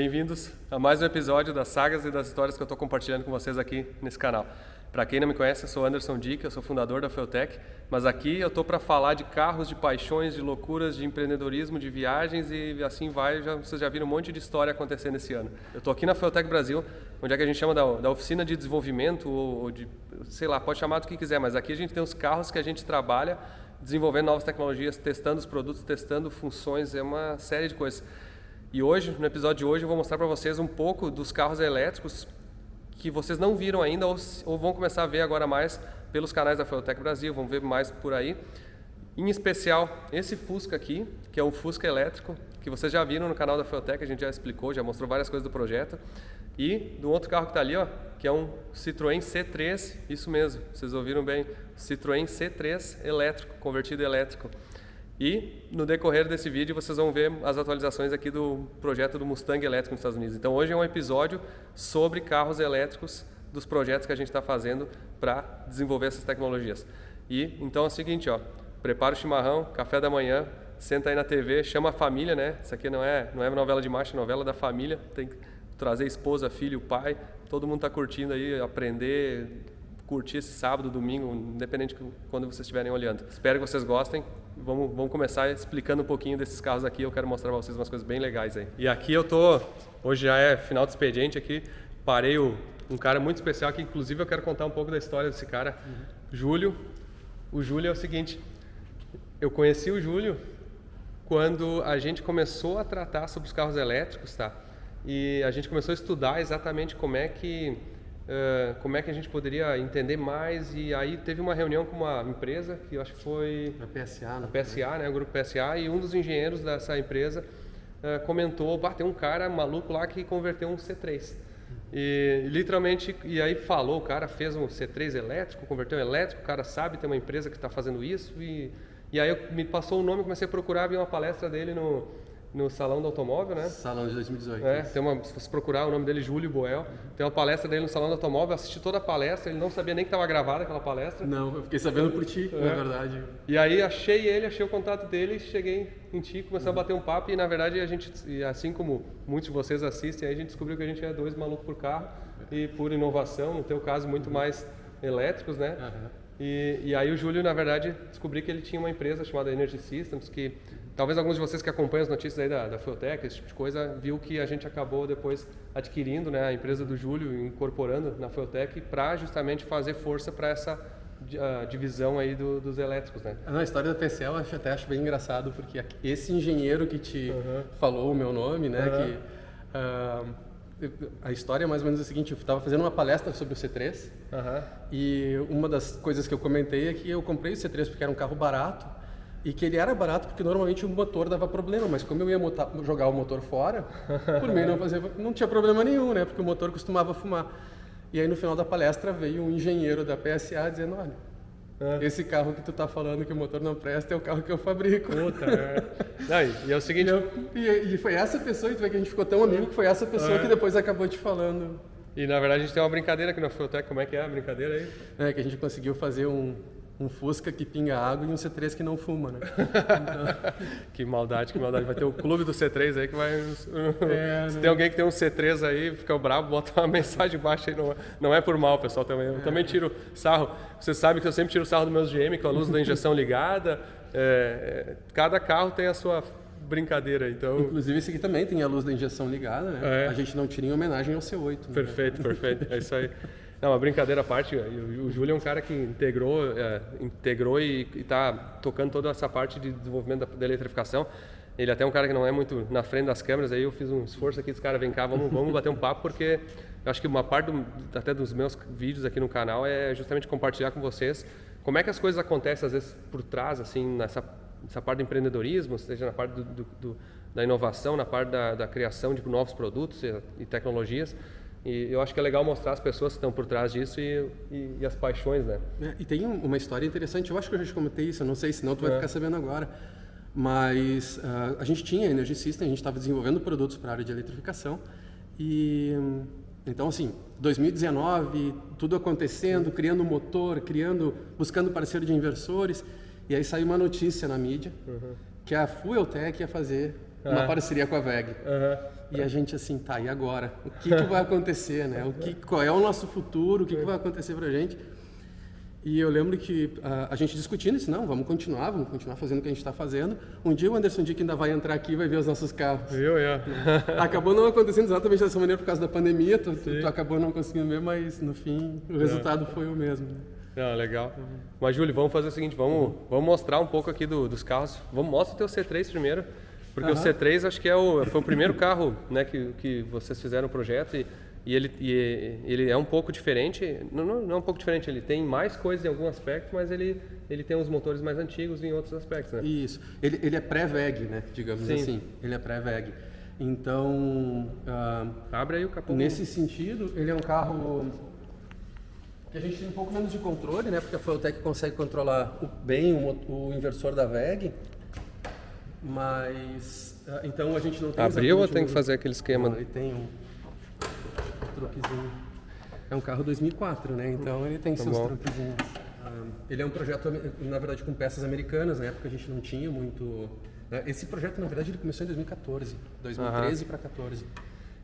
Bem-vindos a mais um episódio das sagas e das histórias que eu estou compartilhando com vocês aqui nesse canal. Para quem não me conhece, eu sou Anderson Dick, eu sou fundador da Feutech, mas aqui eu estou para falar de carros, de paixões, de loucuras, de empreendedorismo, de viagens e assim vai. Vocês já viram um monte de história acontecendo esse ano. Eu estou aqui na Feutech Brasil, onde é que a gente chama da oficina de desenvolvimento ou de, sei lá, pode chamar do que quiser, mas aqui a gente tem os carros que a gente trabalha desenvolvendo novas tecnologias, testando os produtos, testando funções, é uma série de coisas. E hoje, no episódio de hoje, eu vou mostrar para vocês um pouco dos carros elétricos que vocês não viram ainda ou vão começar a ver agora mais pelos canais da Feutech Brasil, vão ver mais por aí. Em especial, esse Fusca aqui, que é um Fusca elétrico, que vocês já viram no canal da Feutech, a gente já explicou, já mostrou várias coisas do projeto. E do outro carro que está ali, ó, que é um Citroën C3, isso mesmo, vocês ouviram bem, Citroën C3 elétrico, convertido elétrico. E no decorrer desse vídeo vocês vão ver as atualizações aqui do projeto do Mustang elétrico nos Estados Unidos. Então hoje é um episódio sobre carros elétricos, dos projetos que a gente está fazendo para desenvolver essas tecnologias. E então é o seguinte, ó, prepara o chimarrão, café da manhã, senta aí na TV, chama a família, né? Isso aqui não é novela de macho, é novela da família, tem que trazer esposa, filho, pai, todo mundo está curtindo aí, aprender, curtir esse sábado, domingo, independente de quando vocês estiverem olhando. Espero que vocês gostem. Vamos começar explicando um pouquinho desses carros aqui. Eu quero mostrar para vocês umas coisas bem legais aí. E aqui eu tô, hoje já é final de expediente aqui, parei um cara muito especial que inclusive eu quero contar um pouco da história desse cara, Júlio. O Júlio é o seguinte, eu conheci o Júlio quando a gente começou a tratar sobre os carros elétricos, tá? E a gente começou a estudar exatamente como é que a gente poderia entender mais, e aí teve uma reunião com uma empresa que eu acho que foi a PSA, né, o grupo PSA, e um dos engenheiros dessa empresa comentou, tem um cara maluco lá que converteu um C3 e literalmente, e aí falou, o cara fez um C3 elétrico, converteu elétrico, o cara sabe, tem uma empresa que está fazendo isso, e aí me passou o nome, comecei a procurar, vi uma palestra dele no Salão do Automóvel, né? Salão de 2018. Se você procurar, o nome dele é Júlio Boel. Tem uma palestra dele no Salão do Automóvel, assisti toda a palestra, ele não sabia nem que estava gravada aquela palestra. Não, eu fiquei sabendo por ti, na verdade. E aí achei o contato dele, cheguei em ti, começamos a bater um papo e na verdade a gente, assim como muitos de vocês assistem, aí a gente descobriu que a gente é dois malucos por carro e por inovação, no teu caso muito mais elétricos, né? E aí o Júlio, na verdade, descobri que ele tinha uma empresa chamada Energy Systems, que talvez alguns de vocês que acompanham as notícias aí da Feutech, esse tipo de coisa, viu que a gente acabou depois adquirindo, né, a empresa do Júlio, incorporando na Feutech para justamente fazer força para essa divisão aí dos elétricos, né? Na história da PSA eu acho bem engraçado, porque esse engenheiro que te falou o meu nome, né, a história é mais ou menos a seguinte, eu estava fazendo uma palestra sobre o C3 e uma das coisas que eu comentei é que eu comprei o C3 porque era um carro barato e que ele era barato porque normalmente o motor dava problema, mas como eu ia jogar o motor fora, por mim não tinha problema nenhum, né, porque o motor costumava fumar. E aí no final da palestra veio um engenheiro da PSA dizendo, olha, esse carro que tu tá falando que o motor não presta é o carro que eu fabrico. Puta, e é o seguinte... E foi essa pessoa, tu vê que a gente ficou tão amigo que foi essa pessoa que depois acabou te falando. E na verdade a gente tem uma brincadeira aqui na Feutech, como é que é a brincadeira aí? É que a gente conseguiu fazer um Fusca que pinga água e um C3 que não fuma, né? Então... que maldade. Vai ter o clube do C3 aí que vai... Se tem alguém que tem um C3 aí, fica bravo, bota uma mensagem embaixo aí. Não é por mal, pessoal, também. Eu também tiro sarro. Você sabe que eu sempre tiro sarro dos meus GM com a luz da injeção ligada. Cada carro tem a sua brincadeira, então... Inclusive esse aqui também tem a luz da injeção ligada, né? A gente não tira em homenagem ao C8. Né? Perfeito. É isso aí. Não, uma brincadeira à parte, o Júlio é um cara que integrou e está tocando toda essa parte de desenvolvimento da eletrificação. Ele até é um cara que não é muito na frente das câmeras, aí eu fiz um esforço aqui dos caras, vem cá, vamos bater um papo, porque eu acho que uma parte até dos meus vídeos aqui no canal é justamente compartilhar com vocês como é que as coisas acontecem, às vezes, por trás, assim, nessa parte do empreendedorismo, seja na parte da inovação, na parte da criação de novos produtos e tecnologias. E eu acho que é legal mostrar as pessoas que estão por trás disso e as paixões, né? E tem uma história interessante, eu acho que eu já comentei isso, eu não sei, senão tu vai ficar sabendo agora. Mas a gente tinha a Energy System, a gente estava desenvolvendo produtos para a área de eletrificação. E então, assim, 2019, tudo acontecendo, criando motor, buscando parceiro de inversores. E aí saiu uma notícia na mídia que a Fueltech ia fazer uma parceria com a WEG. E a gente assim, tá, e agora? O que vai acontecer, né? Qual é o nosso futuro? O que vai acontecer pra gente? E eu lembro que a gente discutindo isso, não, vamos continuar fazendo o que a gente está fazendo. Um dia o Anderson Dick ainda vai entrar aqui e vai ver os nossos carros. Acabou não acontecendo exatamente dessa maneira por causa da pandemia, tu acabou não conseguindo ver, mas no fim o resultado foi o mesmo. Legal. Mas, Júlio, vamos fazer o seguinte, vamos mostrar um pouco aqui dos carros. Mostra o teu C3 primeiro, porque o C3 acho que foi o primeiro carro, né, que vocês fizeram o projeto e ele é um pouco diferente, não é um pouco diferente, ele tem mais coisas em algum aspecto, mas ele tem uns motores mais antigos em outros aspectos, né? Isso, ele é pré-VEG, né, digamos assim, ele é pré-VEG. Então, abre aí o capô. Nesse sentido, ele é um carro que a gente tem um pouco menos de controle, né, porque a Feutec consegue controlar bem o inversor da VEG, mas, então a gente não tem... Abriu ou tem que fazer aquele esquema? Não, ele tem um truquezinho. É um carro 2004, né? Então ele tem seus truquezinhos. Ele é um projeto, na verdade, com peças americanas. Na época a gente não tinha muito... Esse projeto, na verdade, ele começou em 2014. 2013 para 2014.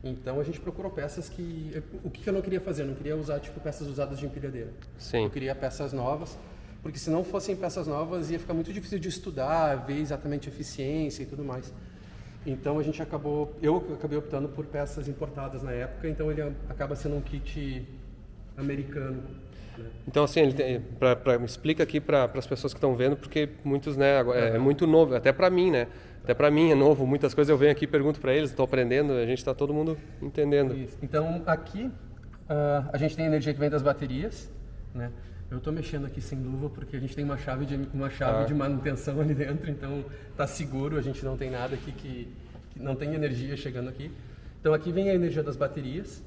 Então a gente procurou peças que... O que eu não queria fazer? Eu não queria usar, tipo, peças usadas de empilhadeira. Sim. Eu queria peças novas, porque se não fossem peças novas ia ficar muito difícil de estudar, ver exatamente a eficiência e tudo mais. Então eu acabei optando por peças importadas na época, então ele acaba sendo um kit americano. Né? Então assim, explica aqui para as pessoas que estão vendo, porque muitos, né, é muito novo, até para mim, né? Até para mim é novo, muitas coisas eu venho aqui e pergunto para eles, estou aprendendo, a gente está todo mundo entendendo. Isso. Então aqui a gente tem energia que vem das baterias, né? Eu estou mexendo aqui sem luva porque a gente tem uma chave de manutenção ali dentro, então está seguro, a gente não tem nada aqui que não tem energia chegando aqui. Então aqui vem a energia das baterias,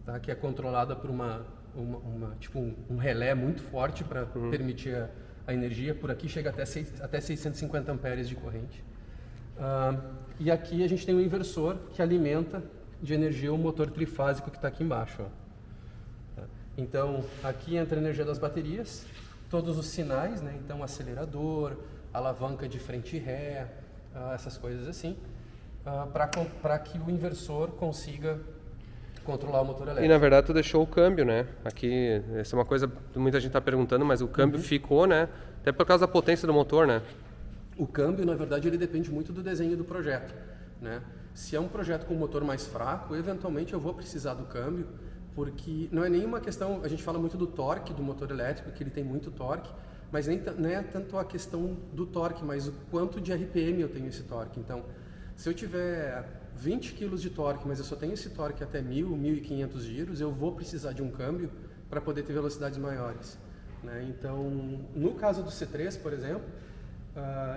tá? Que é controlada por um relé muito forte para permitir a energia. Por aqui chega até 650 amperes de corrente. E aqui a gente tem um inversor que alimenta de energia o motor trifásico que está aqui embaixo. Então, aqui entra a energia das baterias, todos os sinais, né? Então, acelerador, alavanca de frente e ré, essas coisas assim, para que o inversor consiga controlar o motor elétrico. E, na verdade, tu deixou o câmbio, né? Aqui, essa é uma coisa que muita gente está perguntando, mas o câmbio ficou, né? Até por causa da potência do motor, né? O câmbio, na verdade, ele depende muito do desenho do projeto, né? Se é um projeto com motor mais fraco, eventualmente eu vou precisar do câmbio, porque não é nenhuma questão, a gente fala muito do torque do motor elétrico, que ele tem muito torque, mas não é tanto a questão do torque, mas o quanto de RPM eu tenho esse torque. Então, se eu tiver 20 kg de torque, mas eu só tenho esse torque até 1.000, 1.500 giros, eu vou precisar de um câmbio para poder ter velocidades maiores, né? Então, no caso do C3, por exemplo,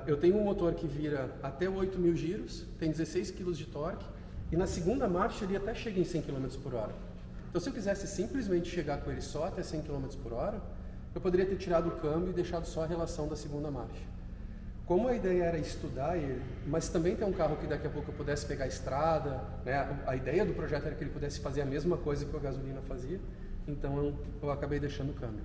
eu tenho um motor que vira até 8.000 giros, tem 16 kg de torque, e na segunda marcha ele até chega em 100 km por hora. Então, se eu quisesse simplesmente chegar com ele só até 100 km por hora, eu poderia ter tirado o câmbio e deixado só a relação da segunda marcha. Como a ideia era estudar ele, mas também ter um carro que daqui a pouco eu pudesse pegar a estrada, né? A ideia do projeto era que ele pudesse fazer a mesma coisa que a gasolina fazia, então eu acabei deixando o câmbio.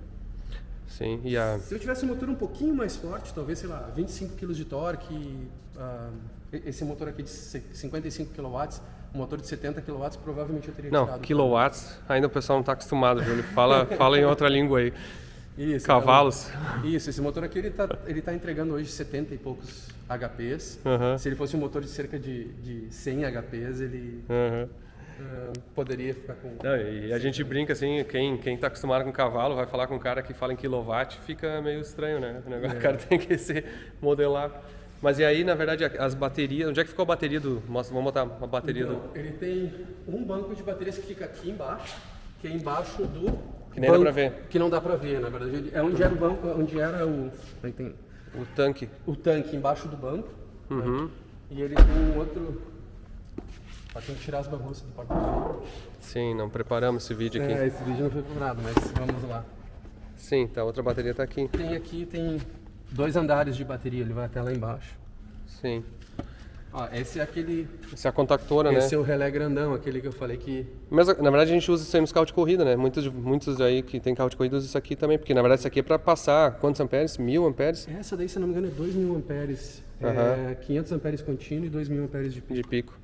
Sim, Se eu tivesse um motor um pouquinho mais forte, talvez, sei lá, 25 kg de torque, esse motor aqui de 55 kW, um motor de 70 kW, provavelmente eu teria tirado. Não, kilowatts, ainda o pessoal não está acostumado, Júlio. Fala em outra língua aí. Isso, cavalos. Então, esse motor aqui ele tá entregando hoje 70 e poucos HPs. Se ele fosse um motor de cerca de 100 HPs, ele poderia ficar com... Não, e a gente brinca assim, quem está acostumado com cavalo vai falar com um cara que fala em kilowatt, fica meio estranho, né? O cara tem que se modelar. Mas e aí, na verdade, as baterias... Onde é que ficou a bateria do... Vamos botar uma bateria Ele tem um banco de baterias que fica aqui embaixo, que é embaixo do... Que nem dá pra ver. Que não dá pra ver, na verdade. É onde era o banco, onde era o... Aí tem o tanque. O tanque embaixo do banco. Né? E ele tem um outro... Tem que tirar as bagunças do porta-malas. Sim, não preparamos esse vídeo aqui. Esse vídeo não foi preparado, mas vamos lá. Sim, tá, a outra bateria tá aqui. Tem 2 andares de bateria, ele vai até lá embaixo. Sim. Esse é aquele... Esse é a contactora, né? Esse é o relé grandão, aquele que eu falei que... Mas, na verdade, a gente usa isso aí nos carros de corrida, né? Muitos aí que tem carro de corrida usam isso aqui também, porque, na verdade, isso aqui é para passar quantos amperes? 1.000 amperes? Essa daí, se não me engano, é 2.000 amperes. É 500 amperes contínuo e 2.000 amperes de pico.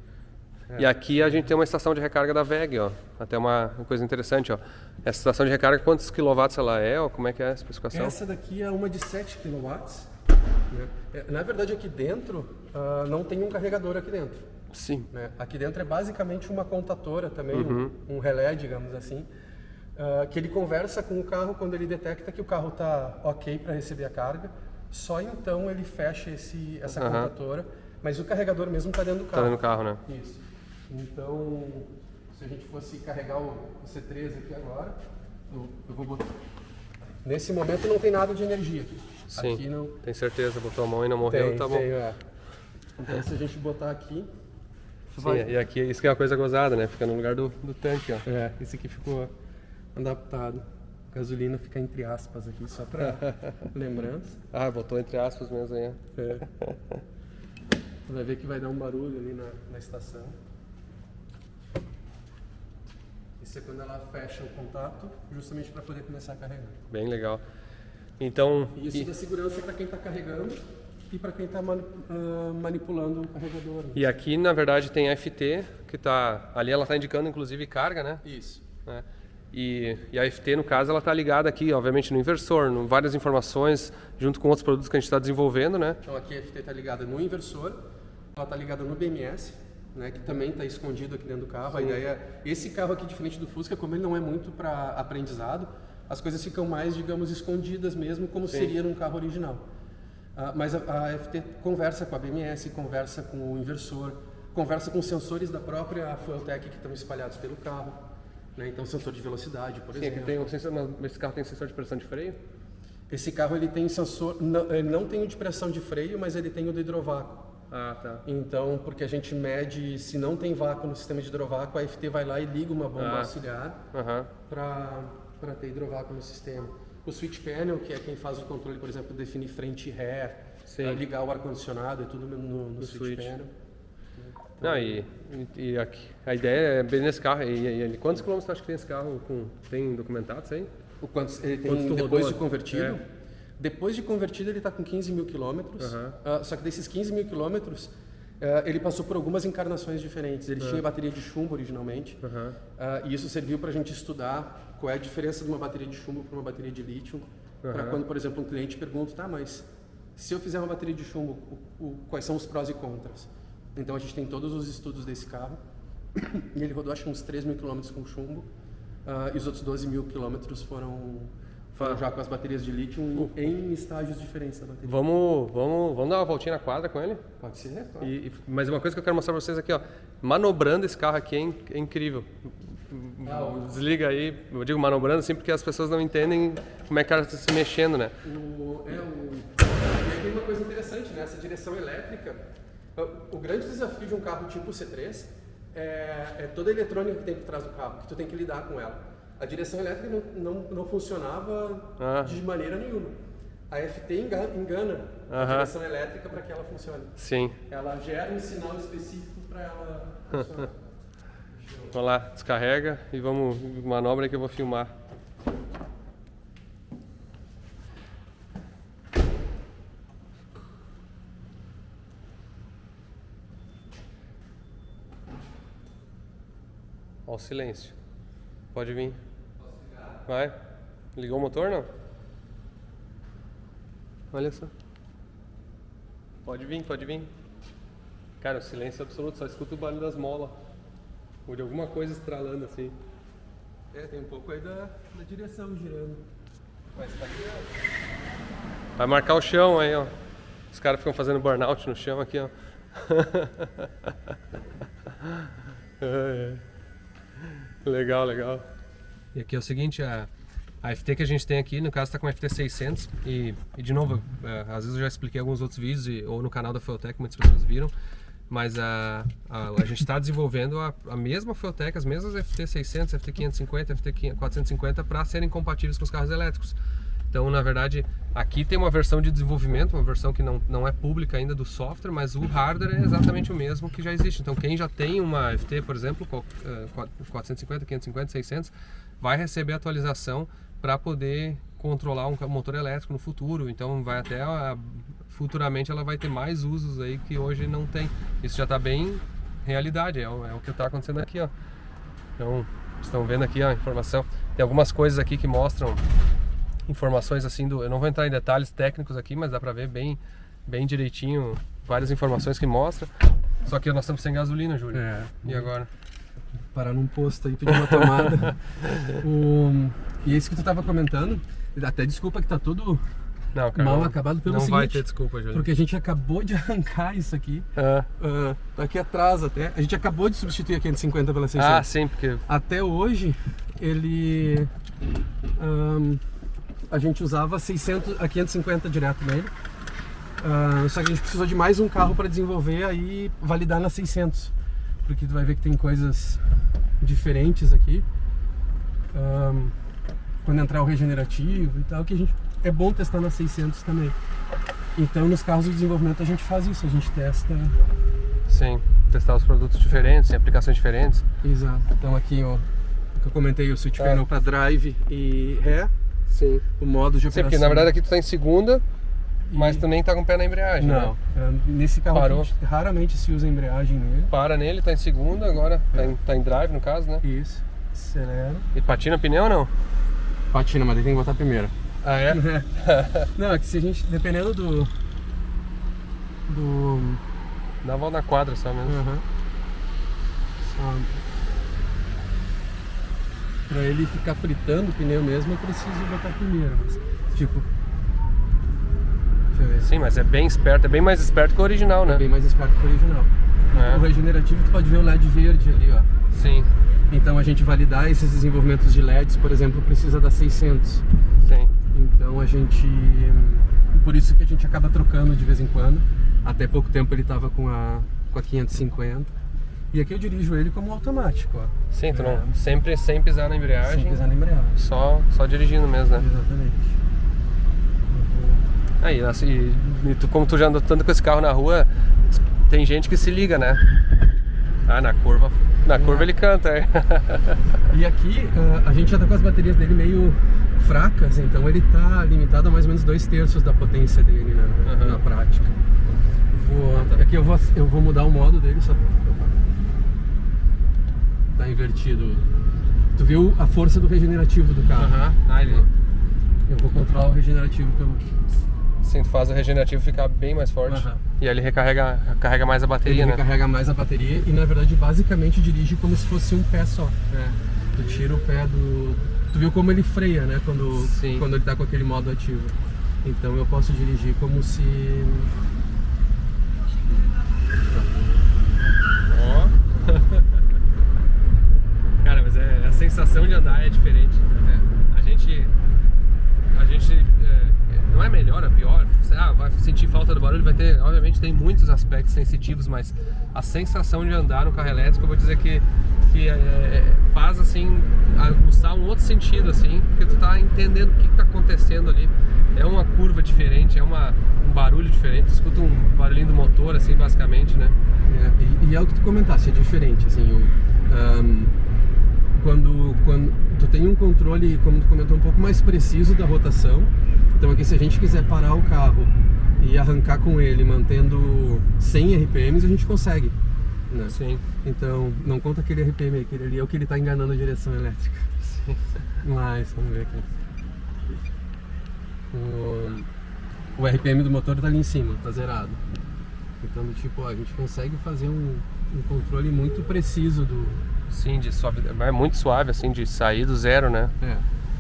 E aqui a gente tem uma estação de recarga da WEG, ó. Até uma coisa interessante, ó. Essa estação de recarga, quantos quilowatts ela é, ou como é que é a especificação? Essa daqui é uma de 7 kW. Né? Na verdade, aqui dentro não tem um carregador aqui dentro. Sim. Né? Aqui dentro é basicamente uma contatora também, um relé, digamos assim, que ele conversa com o carro quando ele detecta que o carro está ok para receber a carga. Só então ele fecha essa contatora, mas o carregador mesmo está dentro do carro. Está dentro do carro, né? Isso. Então, se a gente fosse carregar o C3 aqui agora, eu vou botar... Nesse momento não tem nada de energia. Sim, aqui não... tem certeza, botou a mão e não morreu, tá bom. Então se a gente botar aqui... Sim, e aqui, isso que é uma coisa gozada, né? Fica no lugar do tanque, ó. Esse aqui ficou adaptado. Gasolina fica entre aspas aqui, só para lembrança. Botou entre aspas mesmo aí. Você vai ver que vai dar um barulho ali na estação. Isso é quando ela fecha o contato, justamente para poder começar a carregar. Bem legal. Então... Isso dá segurança para quem está carregando e para quem está manipulando o carregador. Né? E aqui, na verdade, tem a FT, que está... Ali ela está indicando, inclusive, carga, né? Isso. Né? E a FT, no caso, ela está ligada aqui, obviamente, no inversor, várias informações, junto com outros produtos que a gente está desenvolvendo, né? Então aqui a FT está ligada no inversor, ela está ligada no BMS, né, que também está escondido aqui dentro do carro. Sim. A ideia é, esse carro aqui, diferente do Fusca, como ele não é muito para aprendizado, as coisas ficam mais, digamos, escondidas mesmo, como Sim. seria num carro original. Mas a FT conversa com a BMS, conversa com o inversor, conversa com sensores da própria Fueltech que estão espalhados pelo carro. Né? Então, sensor de velocidade, por exemplo. Esse carro tem sensor de pressão de freio? Esse carro ele tem sensor, ele não tem o de pressão de freio, mas ele tem o do hidrovácuo. Tá. Então, porque a gente mede, se não tem vácuo no sistema de hidrovácuo, a FT vai lá e liga uma bomba auxiliar para ter hidrovácuo no sistema. O switch panel, que é quem faz o controle, por exemplo, definir frente e ré, ligar o ar-condicionado, é tudo no switch panel. Não, e aqui, a ideia é bem nesse carro. E quantos quilômetros você acha que tem esse carro? Tem documentado isso aí? Ele tem depois de convertido? Depois de convertido ele está com 15 mil quilômetros, só que desses 15 mil quilômetros ele passou por algumas encarnações diferentes. Ele tinha bateria de chumbo originalmente, e isso serviu para a gente estudar qual é a diferença de uma bateria de chumbo para uma bateria de lítio, para quando, por exemplo, um cliente pergunta, mas se eu fizer uma bateria de chumbo, quais são os prós e contras? Então a gente tem todos os estudos desse carro, e ele rodou acho uns 3 mil quilômetros com chumbo, e os outros 12 mil quilômetros foram já com as baterias de lítio em estágios diferentes da bateria. Vamos dar uma voltinha na quadra com ele? Pode ser, claro. Mas uma coisa que eu quero mostrar para vocês aqui, ó, manobrando esse carro aqui é incrível. Desliga aí, eu digo manobrando assim porque as pessoas não entendem como é que ela está se mexendo, né? E aí tem uma coisa interessante, né? Essa direção elétrica, o grande desafio de um carro tipo C3 é toda a eletrônica que tem por trás do carro, que tu tem que lidar com ela. A direção elétrica não funcionava de maneira nenhuma. A FT engana a direção elétrica para que ela funcione. Sim. Ela gera um sinal específico para ela funcionar. Vamos lá, descarrega e vamos, manobra aí que eu vou filmar. Ó o silêncio. Pode vir. Vai. Ligou o motor, não? Olha só. Pode vir. Cara, o silêncio absoluto, só escuta o barulho das molas. Ou de alguma coisa estralando assim. Tem um pouco aí da direção girando. Mas tá girando. Vai marcar o chão aí, ó. Os caras ficam fazendo burnout no chão aqui, ó. Legal. E aqui é o seguinte, a FT que a gente tem aqui, no caso está com a FT 600 e de novo, às vezes eu já expliquei alguns outros vídeos ou no canal da Fueltech, muitas pessoas viram, mas a gente está desenvolvendo a mesma Fueltech, as mesmas FT 600, FT 550, FT 450 para serem compatíveis com os carros elétricos. Então, na verdade, aqui tem uma versão de desenvolvimento, uma versão que não é pública ainda do software, mas o hardware é exatamente o mesmo que já existe. Então, quem já tem uma FT, por exemplo, 450, 550, 600, vai receber atualização para poder controlar um motor elétrico no futuro. Então, vai até futuramente ela vai ter mais usos aí que hoje não tem. Isso já está bem realidade, é o que está acontecendo aqui, ó. Então, estão vendo aqui a informação. Tem algumas coisas aqui que mostram informações assim eu não vou entrar em detalhes técnicos aqui, mas dá para ver bem direitinho várias informações que mostram. Só que nós estamos sem gasolina, Júlio. E agora? Parar num posto aí, pedir uma tomada. E isso que tu estava comentando, até desculpa que tá tudo mal acabado pelo seguinte. Não vai ter desculpa, Júlio. Porque a gente acabou de arrancar isso aqui. Tá aqui atrás até. A gente acabou de substituir a 550 pela 600. Ah, sim, porque... Até hoje, ele... a gente usava a 550 direto nele. Só que a gente precisou de mais um carro para desenvolver aí validar na 600, porque tu vai ver que tem coisas diferentes aqui quando entrar o regenerativo e tal, que é bom testar na 600 também. Então nos carros de desenvolvimento a gente faz isso, a gente testa. Sim, testar os produtos diferentes, em aplicações diferentes. Exato. Então aqui, ó, que eu comentei, o switch panel para drive e ré. Sim. O modo de operação. Sim, porque na verdade aqui tu tá em segunda. Mas tu nem tá com o pé na embreagem, não, né? Nesse carro aqui, raramente se usa embreagem nele. Para nele, tá em segunda agora, tá em drive no caso, né? Isso, acelera. E patina pneu ou não? Patina, mas daí tem que botar primeiro. Ah, é? Não, é que se a gente, dependendo do... Dá uma volta na quadra só mesmo. Pra ele ficar fritando o pneu mesmo, eu preciso botar primeiro, mas, tipo... Sim, mas é bem esperto, é bem mais esperto que o original, né? É bem mais esperto que o original. O regenerativo tu pode ver o LED verde ali, ó. Sim. Então a gente validar esses desenvolvimentos de LEDs, por exemplo, precisa da 600. Sim. Então a gente... Por isso que a gente acaba trocando de vez em quando. Até pouco tempo ele estava com a 550. E aqui eu dirijo ele como automático, ó. Sim, tu não... Sempre sem pisar na embreagem. Sem pisar na embreagem. Só dirigindo mesmo, né? Exatamente. Aí, assim, como tu já andou tanto com esse carro na rua, tem gente que se liga, né? Na curva ele canta, é. E aqui a gente já tá com as baterias dele meio fracas, então ele tá limitado a mais ou menos 2/3 da potência dele, né, na prática. Aqui eu vou mudar o modo dele, só... Tá invertido. Tu viu a força do regenerativo do carro? Eu vou controlar o regenerativo pelo... Sim, tu faz o regenerativo ficar bem mais forte. E aí ele carrega mais a bateria, né? Ele carrega mais a bateria e na verdade basicamente dirige como se fosse um pé só. Tu tira o pé do... Tu viu como ele freia, né? Quando ele tá com aquele modo ativo. Então eu posso dirigir como se... Ó. Cara, mas a sensação de andar é diferente. A gente não é melhor ou pior, vai sentir falta do barulho, vai ter, obviamente tem muitos aspectos sensitivos, mas a sensação de andar no carro elétrico, eu vou dizer que faz assim, aguçar um outro sentido, assim, porque tu tá entendendo o que tá acontecendo ali. É uma curva diferente, é um barulho diferente, tu escuta um barulhinho do motor, assim, basicamente, né? E é o que tu comentaste, é diferente, assim, quando tu tem um controle, como tu comentou, um pouco mais preciso da rotação. Então aqui, se a gente quiser parar o carro e arrancar com ele mantendo 100 RPMs, a gente consegue, né? Sim. Então não conta aquele RPM, aquele ali é o que ele está enganando a direção elétrica. Sim. Mas vamos ver aqui. O RPM do motor está ali em cima, está zerado. Então tipo, a gente consegue fazer um controle muito preciso do... Sim, de suave, é muito suave, assim, de sair do zero, né?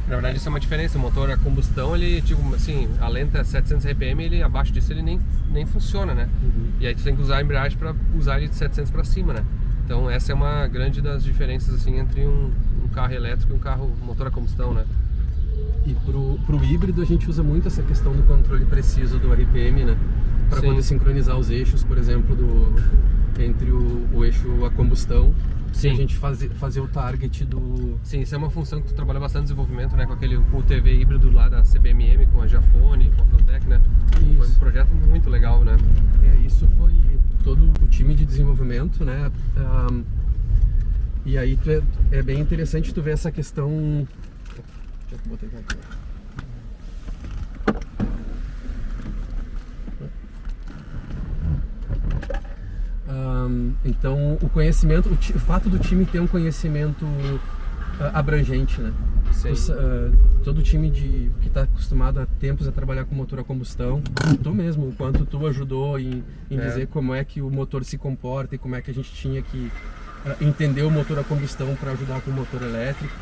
Na verdade isso é uma diferença, o motor a combustão, ele, tipo assim, a lenta 700 RPM, ele, abaixo disso ele nem funciona, né? E aí tu tem que usar a embreagem para usar ele de 700 para cima, né? Então essa é uma grande das diferenças, assim, entre um carro elétrico e um carro motor a combustão, né? E pro híbrido a gente usa muito essa questão do controle preciso do RPM, né? Para poder sincronizar os eixos, por exemplo, entre o eixo a combustão. Sim. A gente fazer o target do... Sim, isso é uma função que tu trabalha bastante no desenvolvimento, né? Com o TV híbrido lá da CBMM, com a Giafone, com a Feltec, né? Isso. Foi um projeto muito legal, né? Isso foi todo o time de desenvolvimento, né? E aí é bem interessante tu ver essa questão... Deixa eu botar aqui. Então, o conhecimento, o fato do time ter um conhecimento abrangente, né? Todo time que está acostumado há tempos a trabalhar com motor a combustão, tu mesmo, o quanto tu ajudou em dizer como é que o motor se comporta e como é que a gente tinha que entender o motor a combustão para ajudar com o motor elétrico.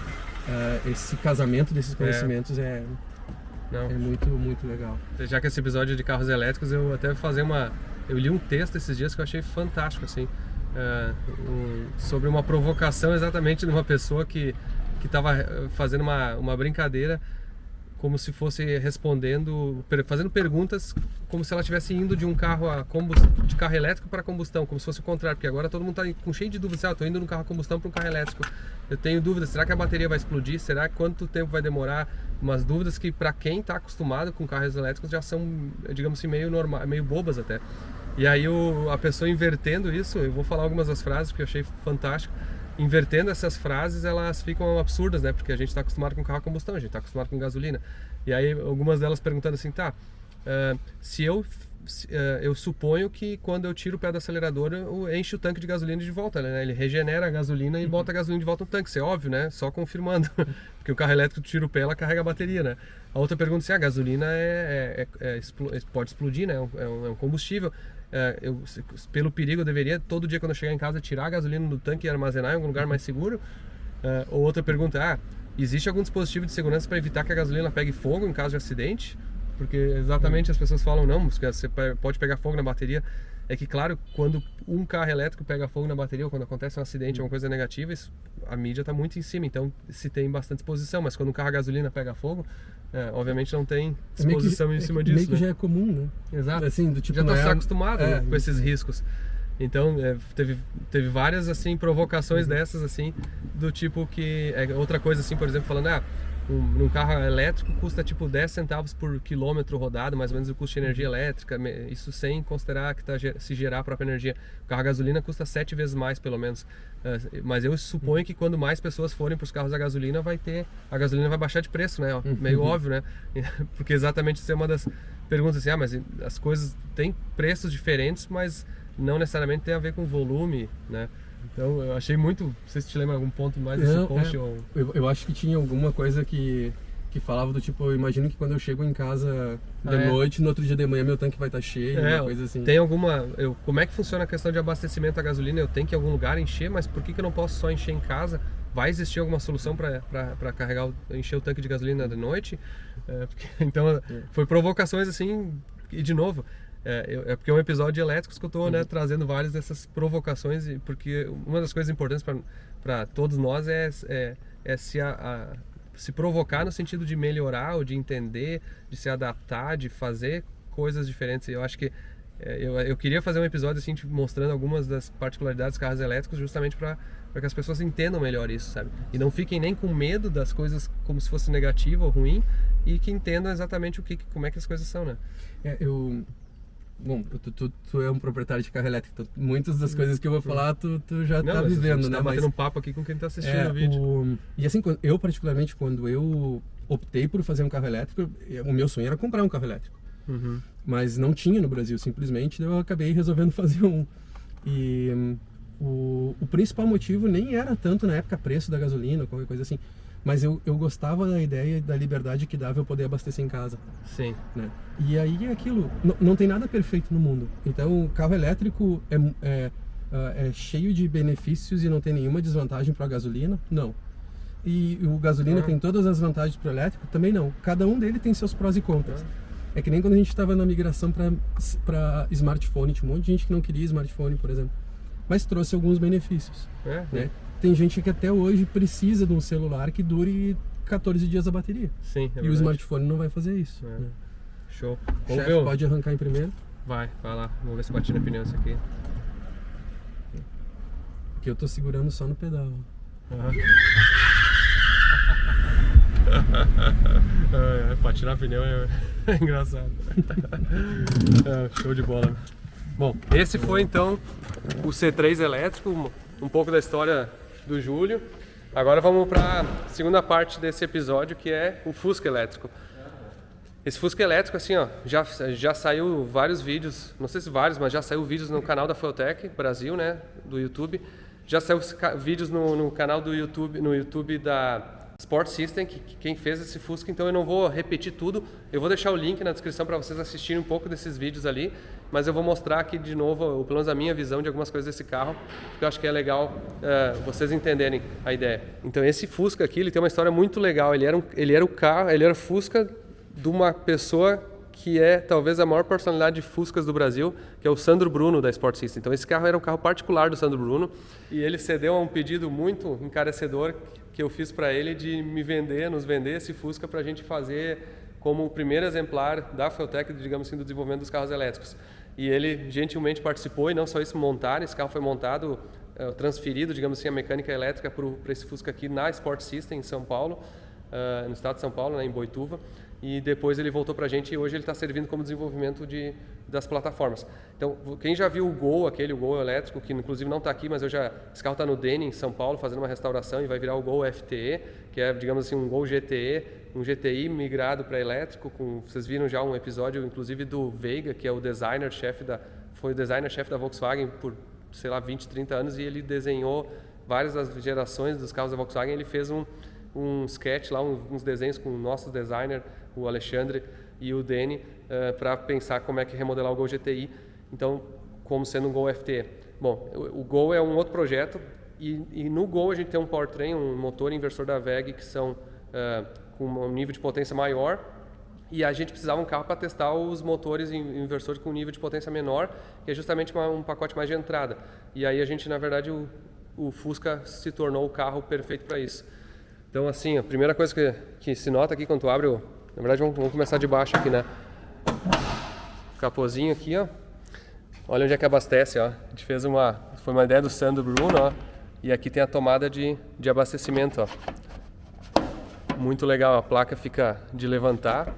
Esse casamento desses conhecimentos é muito, muito legal. Já que esse episódio de carros elétricos, eu até vou fazer eu li um texto esses dias que eu achei fantástico, assim, sobre uma provocação exatamente de uma pessoa que estava fazendo uma brincadeira, como se fosse fazendo perguntas como se ela estivesse indo de um carro de carro elétrico para combustão, como se fosse o contrário, porque agora todo mundo está com cheio de dúvidas. Estou indo de um carro a combustão para um carro elétrico, eu tenho dúvidas, será que a bateria vai explodir, será quanto tempo vai demorar? Umas dúvidas que para quem está acostumado com carros elétricos já são, digamos assim, meio normal, meio bobas até. E aí a pessoa invertendo isso, eu vou falar algumas das frases que eu achei fantástico. Invertendo essas frases, elas ficam absurdas, né? Porque a gente está acostumado com carro a combustão, a gente está acostumado com gasolina. E aí algumas delas perguntando assim, tá, eu suponho que quando eu tiro o pé do acelerador, eu encho o tanque de gasolina de volta, né? Ele regenera a gasolina e bota a gasolina de volta no tanque, isso é óbvio, né? Só confirmando, porque o carro elétrico tira o pé, ela carrega a bateria, né? A outra pergunta é se a gasolina pode explodir, né? É um combustível. Pelo perigo, eu deveria todo dia quando eu chegar em casa tirar a gasolina do tanque e armazenar em algum lugar mais seguro. Ou outra pergunta, existe algum dispositivo de segurança para evitar que a gasolina pegue fogo em caso de acidente? Porque exatamente as pessoas falam, não, você pode pegar fogo na bateria. É que, claro, quando um carro elétrico pega fogo na bateria ou quando acontece um acidente, alguma coisa negativa, a mídia está muito em cima, então se tem bastante exposição. Mas quando um carro a gasolina pega fogo, obviamente não tem exposição em cima disso. Meio que já é comum, né? Exato. Assim, do tipo, já está acostumado com esses riscos. Então, teve várias assim, provocações dessas, assim, do tipo que... outra coisa, assim, por exemplo, falando... num carro elétrico custa tipo 10 centavos por quilômetro rodado, mais ou menos o custo de energia elétrica, isso sem considerar que se gerar a própria energia. O carro a gasolina custa 7 vezes mais, pelo menos. Mas eu suponho que quando mais pessoas forem para os carros a gasolina vai baixar de preço, né? Meio óbvio, né? Porque exatamente isso é uma das perguntas, assim, mas as coisas têm preços diferentes, mas não necessariamente tem a ver com volume, né? Então eu achei muito, não sei se te lembra algum ponto mais desse post. Eu acho que tinha alguma coisa que falava do tipo, eu imagino que quando eu chego em casa de noite, no outro dia de manhã meu tanque vai estar cheio, uma coisa assim. Tem como é que funciona a questão de abastecimento da gasolina? Eu tenho que ir em algum lugar encher, mas por que eu não posso só encher em casa? Vai existir alguma solução para encher o tanque de gasolina de noite? Então foi provocações assim, e de novo... porque é um episódio de elétricos que eu estou trazendo várias dessas provocações, porque uma das coisas importantes para todos nós é se provocar no sentido de melhorar ou de entender, de se adaptar, de fazer coisas diferentes. Eu acho que eu queria fazer um episódio assim, mostrando algumas das particularidades dos carros elétricos, justamente para que as pessoas entendam melhor isso, sabe? E não fiquem nem com medo das coisas como se fosse negativo ou ruim, e que entendam exatamente como é que as coisas são, né? Bom, tu é um proprietário de carro elétrico, então muitas das coisas que eu vou falar tu já tá vivendo, né? Tá batendo um papo aqui com quem tá assistindo o vídeo. E assim, eu particularmente, quando eu optei por fazer um carro elétrico, o meu sonho era comprar um carro elétrico. Mas não tinha no Brasil, simplesmente, eu acabei resolvendo fazer um. E o principal motivo nem era tanto na época preço da gasolina, qualquer coisa assim. Mas eu gostava da ideia e da liberdade que dava eu poder abastecer em casa. Sim. Né? E aí é aquilo, não tem nada perfeito no mundo. Então o carro elétrico é cheio de benefícios e não tem nenhuma desvantagem para a gasolina? Não. E o gasolina tem todas as vantagens para o elétrico? Também não. Cada um dele tem seus prós e contras. É que nem quando a gente estava na migração para smartphone, tinha um monte de gente que não queria smartphone, por exemplo. Mas trouxe alguns benefícios. Né? Tem gente que até hoje precisa de um celular que dure 14 dias a bateria. Sim, e o smartphone não vai fazer isso. Né? Show. Chefe, pode arrancar em primeiro? Vai lá. Vamos ver se bate na pneu isso aqui. Porque eu tô segurando só no pedal. Patinar pneu é engraçado. Show de bola. Bom, esse foi então o C3 elétrico, um pouco da história do Júlio. Agora vamos para a segunda parte desse episódio, que é o Fusca elétrico. Esse Fusca elétrico, assim, ó, já saiu vários vídeos, não sei se vários, mas já saiu vídeos no canal da Fueltech Brasil, né, do YouTube. Já saiu vídeos no canal do YouTube, no YouTube da Sport System, que quem fez esse Fusca, então eu não vou repetir tudo. Eu vou deixar o link na descrição para vocês assistirem um pouco desses vídeos ali, mas eu vou mostrar aqui de novo, pelo menos a minha visão de algumas coisas desse carro, porque eu acho que é legal vocês entenderem a ideia. Então esse Fusca aqui, ele tem uma história muito legal. Ele era o Fusca de uma pessoa que é talvez a maior personalidade de Fuscas do Brasil, que é o Sandro Bruno da Sport System. Então esse carro era um carro particular do Sandro Bruno e ele cedeu a um pedido muito encarecedor que eu fiz para ele de nos vender esse Fusca para a gente fazer como o primeiro exemplar da Fueltech, digamos assim, do desenvolvimento dos carros elétricos. E ele gentilmente participou, e não só isso, esse carro foi montado, transferido, digamos assim, a mecânica elétrica para esse Fusca aqui na Sport System em São Paulo, no estado de São Paulo, né, em Boituva. E depois ele voltou para a gente e hoje ele está servindo como desenvolvimento das plataformas. Então, quem já viu o Gol elétrico, que inclusive não está aqui, mas esse carro está no Denny, em São Paulo, fazendo uma restauração e vai virar o Gol FTE, que é, digamos assim, um Gol GTE, um GTI migrado para elétrico. Vocês viram já um episódio, inclusive, do Veiga, que é foi o designer-chefe da Volkswagen por, sei lá, 20, 30 anos, e ele desenhou várias das gerações dos carros da Volkswagen. Ele fez um sketch lá, uns desenhos com o nosso designer, o Alexandre e o Deni, para pensar como é que remodelar o Gol GTI, então, como sendo um Gol FTE. Bom, o Gol é um outro projeto e no Gol a gente tem um powertrain, um motor e inversor da WEG que são com um nível de potência maior, e a gente precisava um carro para testar os motores e inversores com um nível de potência menor, que é justamente um pacote mais de entrada. E aí a gente, na verdade, o Fusca se tornou o carro perfeito para isso. Então, assim, a primeira coisa que se nota aqui quando tu abre na verdade, vamos começar de baixo aqui, né? Capozinho aqui, ó. Olha onde é que abastece, ó. A gente foi uma ideia do Sandro Bruno, ó. E aqui tem a tomada de abastecimento, ó. Muito legal, a placa fica de levantar.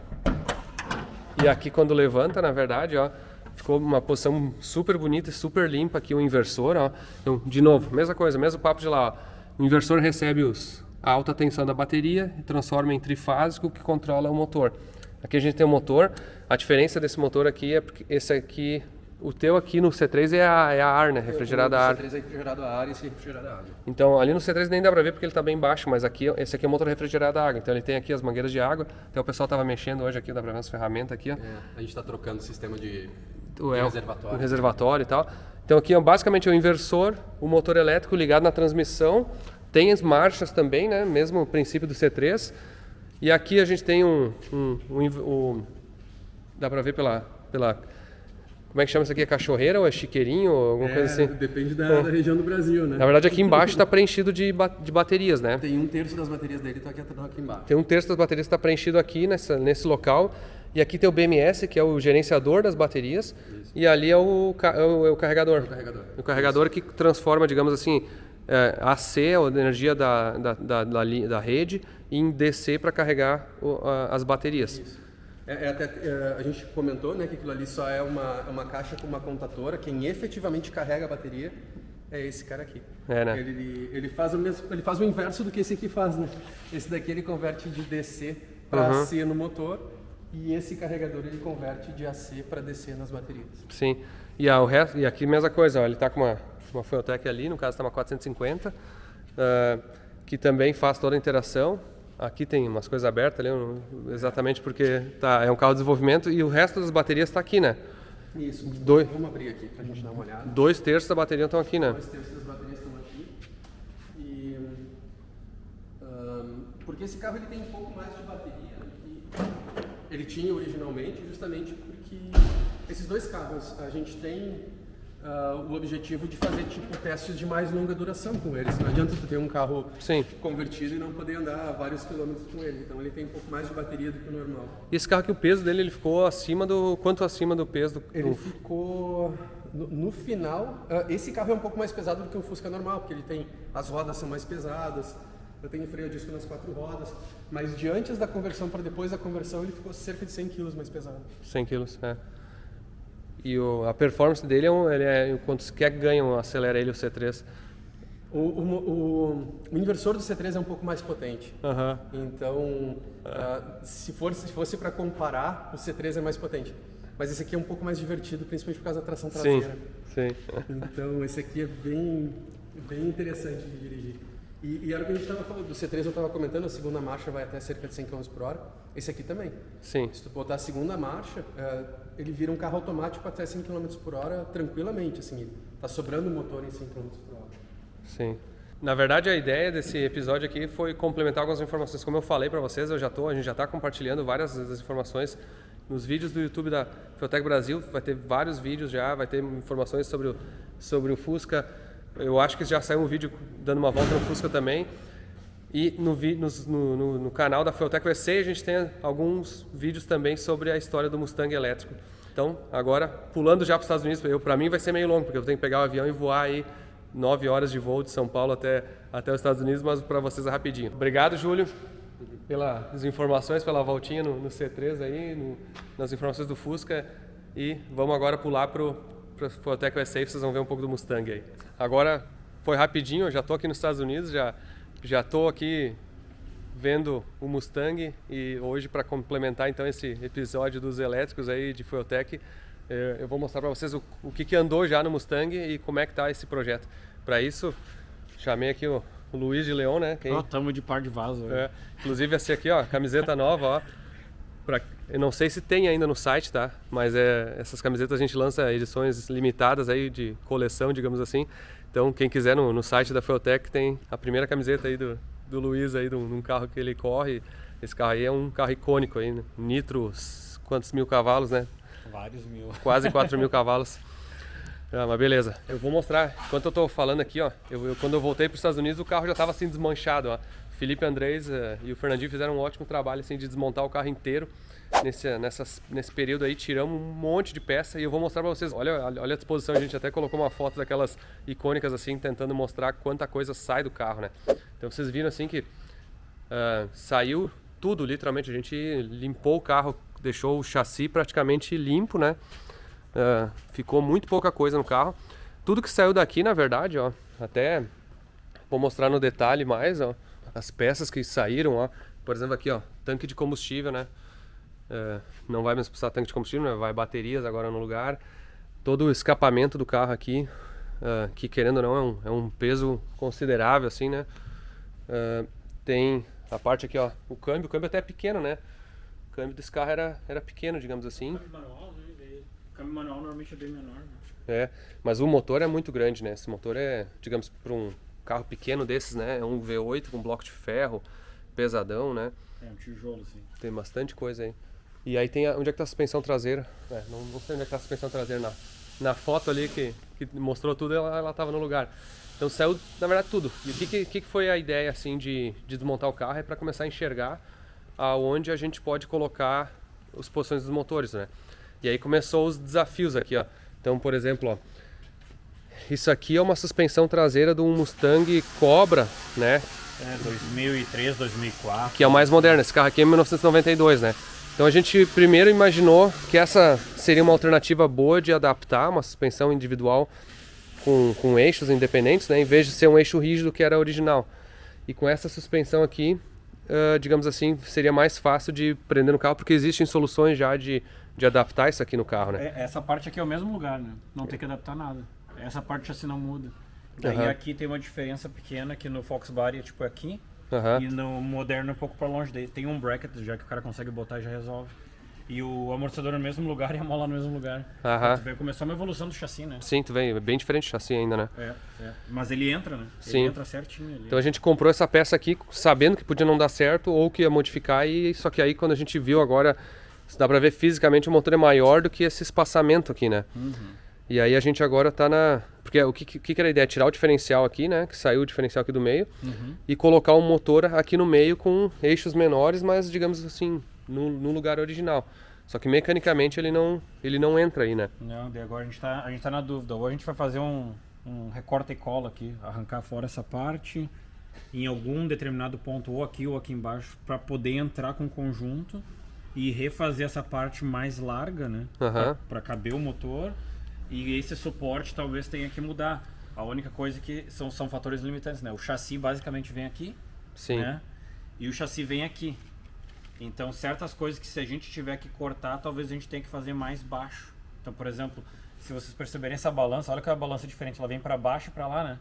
E aqui quando levanta, na verdade, ó, ficou uma posição super bonita e super limpa aqui o inversor, ó. Então, de novo, mesma coisa, mesmo papo de lá, ó. O inversor recebe a alta tensão da bateria e transforma em trifásico, que controla o motor. Aqui a gente tem o motor. A diferença desse motor aqui é porque esse aqui, o teu aqui no C3 é a ar, né? Refrigerado a ar. O C3 é refrigerado a ar e esse é refrigerado a água. Então ali no C3 nem dá pra ver porque ele está bem baixo, mas aqui, esse aqui é o motor refrigerado a água. Então ele tem aqui as mangueiras de água. Até o pessoal estava mexendo hoje aqui, dá pra ver as ferramentas aqui, ó. A gente está trocando o sistema de reservatório. O reservatório e tal. Então aqui, ó, basicamente é o inversor, o motor elétrico ligado na transmissão. Tem as marchas também, né? Mesmo princípio do C3. E aqui a gente tem dá para ver pela... Como é que chama isso aqui? É cachorreira ou é chiqueirinho ou alguma coisa assim? Depende da região do Brasil, né? Na verdade aqui embaixo está preenchido de baterias, né? Tem 1/3 das baterias dele está aqui embaixo. Tem 1/3 das baterias que está preenchido aqui nesse local. E aqui tem o BMS, que é o gerenciador das baterias. Isso. E ali é o carregador. O carregador que transforma, digamos assim, AC, a energia da rede, em DC para carregar as baterias. Isso. A gente comentou, né, que aquilo ali só é uma caixa com uma contatora. Quem efetivamente carrega a bateria é esse cara aqui. Né? Ele faz o inverso do que esse aqui faz, né? Esse daqui ele converte de DC para AC no motor, e esse carregador ele converte de AC para DC nas baterias. Sim. E aqui a mesma coisa, ó, ele está com uma Fueltech ali, no caso está uma 450, que também faz toda a interação. Aqui tem umas coisas abertas ali, exatamente porque é um carro de desenvolvimento, e o resto das baterias está aqui, né? Isso. Vamos abrir aqui para a gente dar uma olhada. 2/3 da bateria estão aqui, né? 2/3 das baterias estão aqui. Porque esse carro ele tem um pouco mais de bateria do que ele tinha originalmente, justamente porque esses dois carros a gente tem o objetivo de fazer tipo testes de mais longa duração com eles. Não adianta tu ter um carro convertido e não poder andar vários quilômetros com ele. Então ele tem um pouco mais de bateria do que o normal. E esse carro aqui, o peso dele, ele ficou quanto acima do peso do... Ele ficou... No final, esse carro é um pouco mais pesado do que o Fusca normal, porque ele tem... As rodas são mais pesadas, eu tenho freio a disco nas 4 rodas, mas de antes da conversão para depois da conversão ele ficou cerca de 100 kg mais pesado. 100 kg, é. E a performance dele quando quer ganha, acelera ele o C3. O inversor do C3 é um pouco mais potente. Então, se fosse para comparar, o C3 é mais potente. Mas esse aqui é um pouco mais divertido, principalmente por causa da tração traseira. Sim. Então, esse aqui é bem interessante de dirigir. E era o que a gente estava falando, do C3 eu estava comentando, a segunda marcha vai até cerca de 100 km por hora. Esse aqui também. Sim. Se tu botar a segunda marcha, ele vira um carro automático até 100 km por hora tranquilamente. Assim, tá sobrando o motor em 100 km por hora. Sim. Na verdade, a ideia desse episódio aqui foi complementar algumas informações. Como eu falei para vocês, a gente já está compartilhando várias das informações nos vídeos do YouTube da Feutec Brasil. Vai ter vários vídeos já, vai ter informações sobre o Fusca. Eu acho que já saiu um vídeo dando uma volta no Fusca também. E no canal da Feutec USA a gente tem alguns vídeos também sobre a história do Mustang elétrico. Então, agora, pulando já para os Estados Unidos, para mim vai ser meio longo, porque eu tenho que pegar o avião e voar aí 9 horas de voo de São Paulo até os Estados Unidos, mas para vocês é rapidinho. Obrigado, Júlio, pelas informações, pela voltinha no C3 aí, nas informações do Fusca. E vamos agora pular para o Feutec USA, vocês vão ver um pouco do Mustang aí. Agora foi rapidinho, eu já estou aqui nos Estados Unidos, já estou aqui vendo o Mustang, e hoje, para complementar então esse episódio dos elétricos aí de Feutec, eu vou mostrar para vocês o que andou já no Mustang e como é que está esse projeto. Para isso, chamei aqui o Luiz de Leon, né? Estamos de par de vaso. Inclusive essa aqui, ó, camiseta nova, ó. Eu não sei se tem ainda no site, tá? Mas essas camisetas a gente lança edições limitadas aí de coleção, digamos assim. Então quem quiser no site da Feutec tem a primeira camiseta aí do Luiz aí, de um carro que ele corre. Esse carro aí é um carro icônico aí, né? Nitro, quantos mil cavalos, né? Vários mil. Quase 4.000 cavalos. Mas beleza. Eu vou mostrar. Enquanto eu tô falando aqui, ó, quando eu voltei para os Estados Unidos, o carro já estava assim desmanchado, ó. Felipe Andrés e o Fernandinho fizeram um ótimo trabalho assim, de desmontar o carro inteiro. Nesse período aí, tiramos um monte de peça e eu vou mostrar para vocês. Olha a disposição, a gente até colocou uma foto daquelas icônicas assim, tentando mostrar quanta coisa sai do carro, né? Então vocês viram assim que saiu tudo, literalmente. A gente limpou o carro, deixou o chassi praticamente limpo, né? Ficou muito pouca coisa no carro. Tudo que saiu daqui, na verdade, ó, até vou mostrar no detalhe mais, ó, as peças que saíram, ó. Por exemplo aqui, ó, tanque de combustível, né? Não vai mais precisar tanque de combustível, né? Vai baterias agora no lugar. Todo o escapamento do carro aqui, que querendo ou não é um peso considerável assim, né? Tem a parte aqui, ó, o câmbio até é pequeno, né? O câmbio desse carro era pequeno, digamos assim. Câmbio manual, né? O câmbio manual normalmente é bem menor, né? Mas o motor é muito grande, né? Esse motor digamos, para um carro pequeno desses, né? É um V8 com bloco de ferro, pesadão, né? É um tijolo, sim. Tem bastante coisa aí. E aí tem onde é que tá a suspensão traseira? Não sei onde é que tá a suspensão traseira na foto ali que mostrou tudo, ela tava no lugar. Então saiu, na verdade, tudo. E o que foi a ideia assim de desmontar o carro? É para começar a enxergar aonde a gente pode colocar as posições dos motores, né? E aí começou os desafios aqui, ó. Então, por exemplo, ó, isso aqui é uma suspensão traseira de um Mustang Cobra, né? 2003, 2004. Que é o mais moderno. Esse carro aqui é 1992, né? Então a gente primeiro imaginou que essa seria uma alternativa boa de adaptar uma suspensão individual com eixos independentes, né? Em vez de ser um eixo rígido que era original. E com essa suspensão aqui, digamos assim, seria mais fácil de prender no carro, porque existem soluções já de adaptar isso aqui no carro, né? Essa parte aqui é o mesmo lugar, né? Não tem que adaptar nada. Essa parte assim não muda. Daí aqui tem uma diferença pequena, que no Fox Body é tipo aqui, e no moderno é um pouco para longe dele. Tem um bracket já que o cara consegue botar e já resolve. E o amortecedor no mesmo lugar e a mola no mesmo lugar. Tu vê, começou uma evolução do chassi, né? Sim, tu vê, é bem diferente o chassi ainda, né? Mas ele entra, né? Sim. Ele entra certinho ali. Então a gente comprou essa peça aqui sabendo que podia não dar certo ou que ia modificar, só que aí quando a gente viu agora, dá pra ver fisicamente o motor é maior do que esse espaçamento aqui, né? E aí a gente agora tá porque o que era a ideia? Tirar o diferencial aqui, né? Que saiu o diferencial aqui do meio e colocar um motor aqui no meio com eixos menores, mas digamos assim, no lugar original. Só que mecanicamente ele não entra aí, né? Não, daí agora a gente tá na dúvida. Ou a gente vai fazer um recorta e cola aqui, arrancar fora essa parte em algum determinado ponto, ou aqui embaixo, para poder entrar com o conjunto e refazer essa parte mais larga, né? Para caber o motor. E esse suporte talvez tenha que mudar. A única coisa que são fatores limitantes, né? O chassi basicamente vem aqui, Sim. né? E o chassi vem aqui. Então, certas coisas que se a gente tiver que cortar, talvez a gente tenha que fazer mais baixo. Então, por exemplo, se vocês perceberem essa balança, olha que a balança é diferente, ela vem para baixo e para lá, né?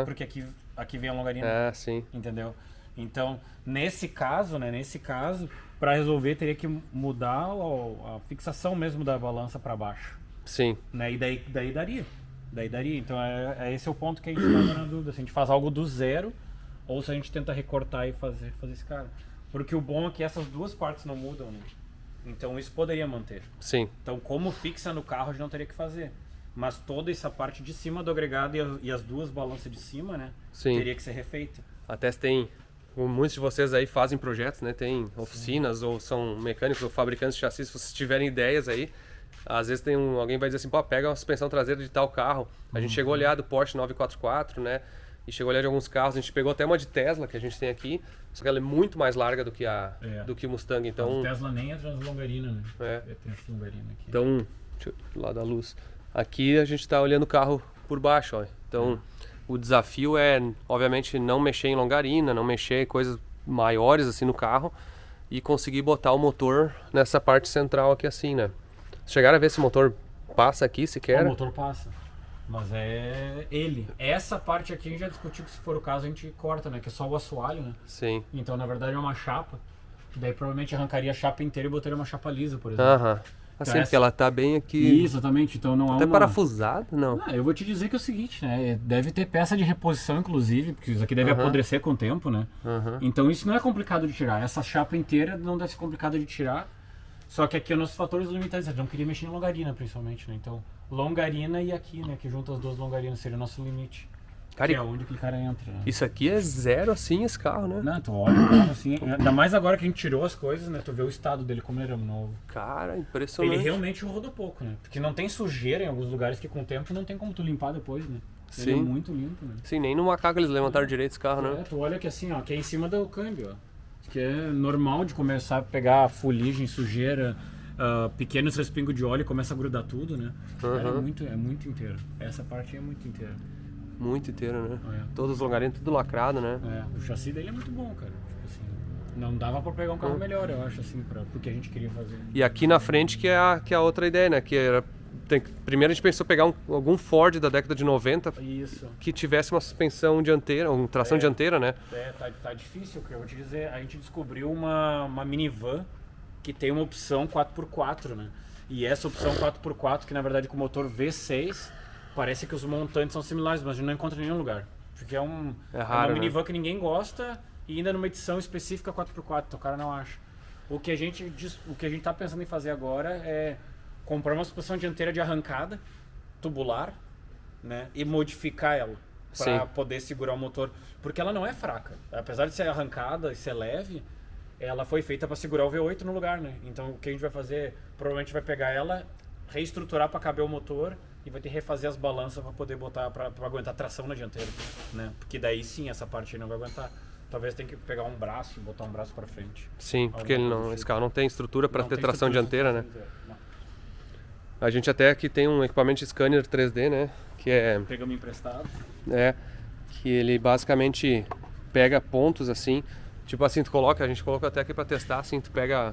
Porque aqui vem a longarina. Sim. Entendeu? Então, nesse caso, para resolver teria que mudar a fixação mesmo da balança para baixo. Sim. Né? E daí daria. Então, esse é o ponto que a gente está na dúvida. Se a gente faz algo do zero ou se a gente tenta recortar e fazer esse cara. Porque o bom é que essas duas partes não mudam, né? Então isso poderia manter. Sim. Então como fixa no carro a gente não teria que fazer. Mas toda essa parte de cima do agregado e as duas balanças de cima, né? Sim. Teria que ser refeita. Até se tem... Muitos de vocês aí fazem projetos, né? Tem oficinas ou são mecânicos ou fabricantes de chassis. Se vocês tiverem ideias aí, às vezes alguém vai dizer assim, pô, pega uma suspensão traseira de tal carro. A gente chegou a olhar do Porsche 944, né? E chegou a olhar de alguns carros. A gente pegou até uma de Tesla que a gente tem aqui. Só que ela é muito mais larga do que o Mustang. Então, a Tesla nem entra nas longarinas, né? Tem essa longarina aqui. Então, deixa eu lá da luz. Aqui a gente está olhando o carro por baixo, ó. Então, o desafio é, obviamente, não mexer em longarina, não mexer em coisas maiores assim no carro e conseguir botar o motor nessa parte central aqui assim, né? Chegaram a ver se o motor passa aqui sequer? O motor passa. Mas é ele. Essa parte aqui a gente já discutiu que se for o caso a gente corta, né? Que é só o assoalho, né? Sim. Então na verdade é uma chapa. Daí provavelmente arrancaria a chapa inteira e botaria uma chapa lisa, por exemplo. Assim, Então, porque ela tá bem aqui... Exatamente, então não há até parafusado, não? Eu vou te dizer que é o seguinte, né? Deve ter peça de reposição, inclusive, porque isso aqui deve apodrecer com o tempo, né? Então isso não é complicado de tirar. Essa chapa inteira não deve ser complicada de tirar. Só que aqui é nossos fatores limitantes. A gente não queria mexer em longarina, principalmente, né? Então, longarina e aqui, né? Que junta as duas longarinas seria o nosso limite. Cara, que é onde que o cara entra, né? Isso aqui é zero assim, esse carro, né? Não, tu olha o carro assim, ainda mais agora que a gente tirou as coisas, né? Tu vê o estado dele como ele era novo. Cara, impressionante. Ele realmente rodou pouco, né? Porque não tem sujeira em alguns lugares que com o tempo não tem como tu limpar depois, né? Ele é muito limpo, né? Sim, nem no macaco eles levantaram direito esse carro, né? Tu olha que assim, ó, que é em cima do câmbio, ó. Que é normal de começar a pegar fuligem, sujeira, pequenos respingos de óleo e começa a grudar tudo, né? É muito inteiro. Essa parte é muito inteira. Muito inteiro, né? Todos os longarinos, tudo lacrado, né? O chassi dele é muito bom, cara. Tipo assim, não dava pra pegar um carro melhor, eu acho, assim, pro que a gente queria fazer. E aqui na frente que é a outra ideia, né? Que era, primeiro a gente pensou pegar algum Ford da década de 90 que tivesse uma suspensão dianteira, uma tração dianteira, né? Tá difícil, eu vou te dizer. A gente descobriu uma minivan que tem uma opção 4x4, né? E essa opção 4x4, que na verdade com o motor V6, parece que os montantes são similares, mas a gente não encontra em nenhum lugar. Porque é uma minivan que ninguém gosta e ainda numa edição específica 4x4, então o cara não acha. O que a gente tá pensando em fazer agora é comprar uma suspensão dianteira de arrancada, tubular, né? E modificar ela para poder segurar o motor. Porque ela não é fraca. Apesar de ser arrancada e ser leve, ela foi feita para segurar o V8 no lugar, né? Então o que a gente vai fazer, provavelmente vai pegar ela, reestruturar para caber o motor e vai ter que refazer as balanças para poder botar, para aguentar tração na dianteira, né? Porque daí sim essa parte aí não vai aguentar. Talvez tenha que pegar um braço e botar um braço para frente. Sim, porque esse carro não tem estrutura para ter tração dianteira, né? A gente até aqui tem um equipamento de scanner 3D, né? Que é... Pegamos emprestado. Que ele basicamente pega pontos assim, tipo assim, a gente coloca até aqui para testar, assim,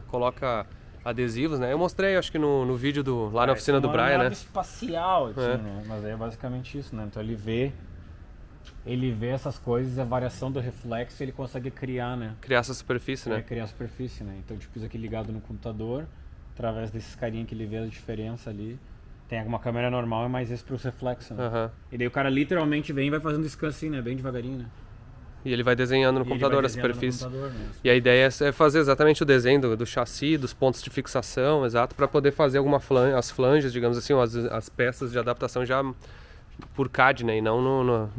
coloca adesivos, né? Eu mostrei, acho que no vídeo lá na oficina do Brian, né? É uma nave espacial, assim, né? Mas é basicamente isso, né? Então ele vê essas coisas, a variação do reflexo, ele consegue criar, né? Criar essa superfície, né? Criar a superfície, né? Então tipo, isso aqui ligado no computador, através desses carinha que ele vê a diferença ali. Tem uma câmera normal, mas esse para os reflexos, né? E daí o cara literalmente vem e vai fazendo scan assim, né? Bem devagarinho, né? E ele vai desenhando no computador a superfície. E a ideia é fazer exatamente o desenho do chassi, dos pontos de fixação, exato, para poder fazer as flanges, digamos assim, as peças de adaptação já por CAD, né? E não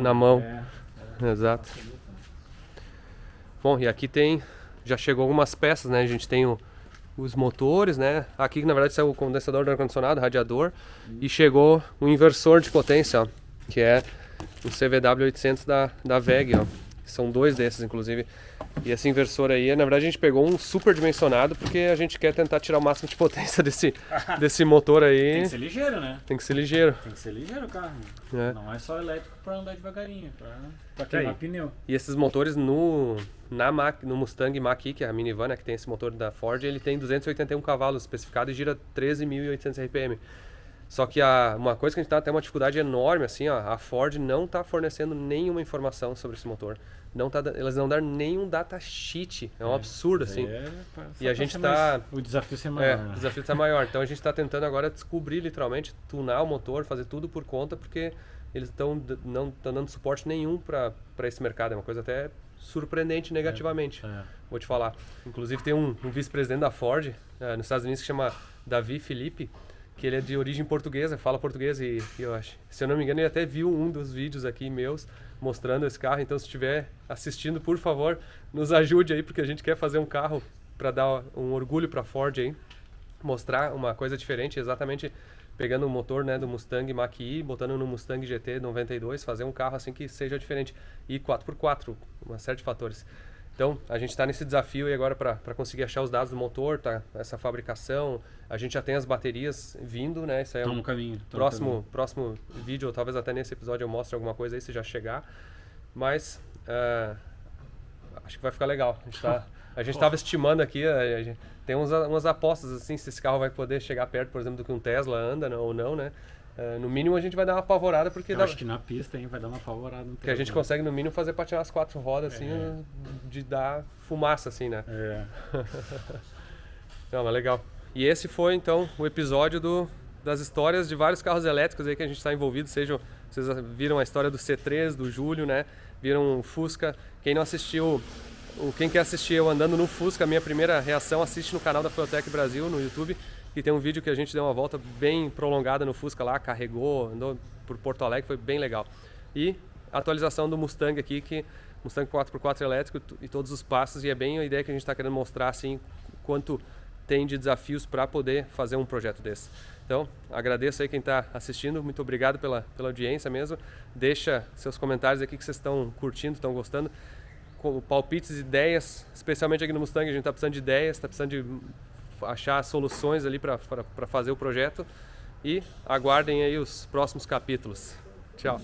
na mão. Exato. Bom, e aqui já chegou algumas peças, né? A gente tem os motores, né? Aqui na verdade saiu o condensador do ar-condicionado, radiador, e chegou o inversor de potência, ó, que é o CVW 800 da WEG, ó, São 2 desses, inclusive. E esse inversor aí, na verdade a gente pegou um super dimensionado porque a gente quer tentar tirar o máximo de potência desse motor aí. Tem que ser ligeiro, né? Tem que ser ligeiro. Tem que ser ligeiro o carro. Não é só elétrico para andar devagarinho, para queimar pneu. E esses motores no Mustang Mach-E, que é a minivan, né, que tem esse motor da Ford, ele tem 281 cavalos especificado e gira 13.800 RPM. Só que uma coisa que a gente tá até uma dificuldade enorme, assim, ó, a Ford não está fornecendo nenhuma informação sobre esse motor. Elas não deram nenhum datasheet. É um absurdo, assim. E a gente tá... O desafio ser maior. O desafio tá maior. Então a gente está tentando agora descobrir, literalmente, tunar o motor, fazer tudo por conta, porque eles não estão dando suporte nenhum para esse mercado. É uma coisa até surpreendente negativamente. Vou te falar. Inclusive tem um vice-presidente da Ford nos Estados Unidos que chama Davi Felipe, que ele é de origem portuguesa, fala português e eu acho, se eu não me engano, ele até viu um dos vídeos aqui meus mostrando esse carro. Então, se estiver assistindo, por favor, nos ajude aí, porque a gente quer fazer um carro para dar um orgulho para a Ford aí, mostrar uma coisa diferente, exatamente pegando o motor, né, do Mustang Mach-E, botando no Mustang GT 92, fazer um carro assim que seja diferente, e 4x4, uma série de fatores. Então, a gente está nesse desafio aí agora para conseguir achar os dados do motor, tá? Essa fabricação. A gente já tem as baterias vindo, né? Isso aí é no caminho. Próximo vídeo, ou talvez até nesse episódio eu mostre alguma coisa aí, se já chegar. Mas, acho que vai ficar legal. A gente estava estimando aqui, tem umas apostas assim, se esse carro vai poder chegar perto, por exemplo, do que um Tesla anda ou não, né? No mínimo a gente vai dar uma apavorada porque... acho que na pista vai dar uma apavorada. Que a gente consegue no mínimo fazer patinar as 4 rodas assim, de dar fumaça assim, né? Não, mas legal. E esse foi então o episódio das histórias de vários carros elétricos aí que a gente está envolvido, vocês viram a história do C3, do Júlio, né? Viram o Fusca. Quem não assistiu, quem quer assistir eu andando no Fusca, a minha primeira reação, assiste no canal da Fueltech Brasil no YouTube. E tem um vídeo que a gente deu uma volta bem prolongada no Fusca lá, carregou, andou por Porto Alegre, foi bem legal. E a atualização do Mustang aqui, que Mustang 4x4 elétrico e todos os passos, e é bem a ideia que a gente está querendo mostrar, assim, quanto tem de desafios para poder fazer um projeto desse. Então, agradeço aí quem está assistindo, muito obrigado pela audiência mesmo. Deixa seus comentários aqui que vocês estão curtindo, estão gostando. Palpites, ideias, especialmente aqui no Mustang, a gente está precisando de ideias, está precisando de achar soluções ali para fazer o projeto, e aguardem aí os próximos capítulos. Tchau!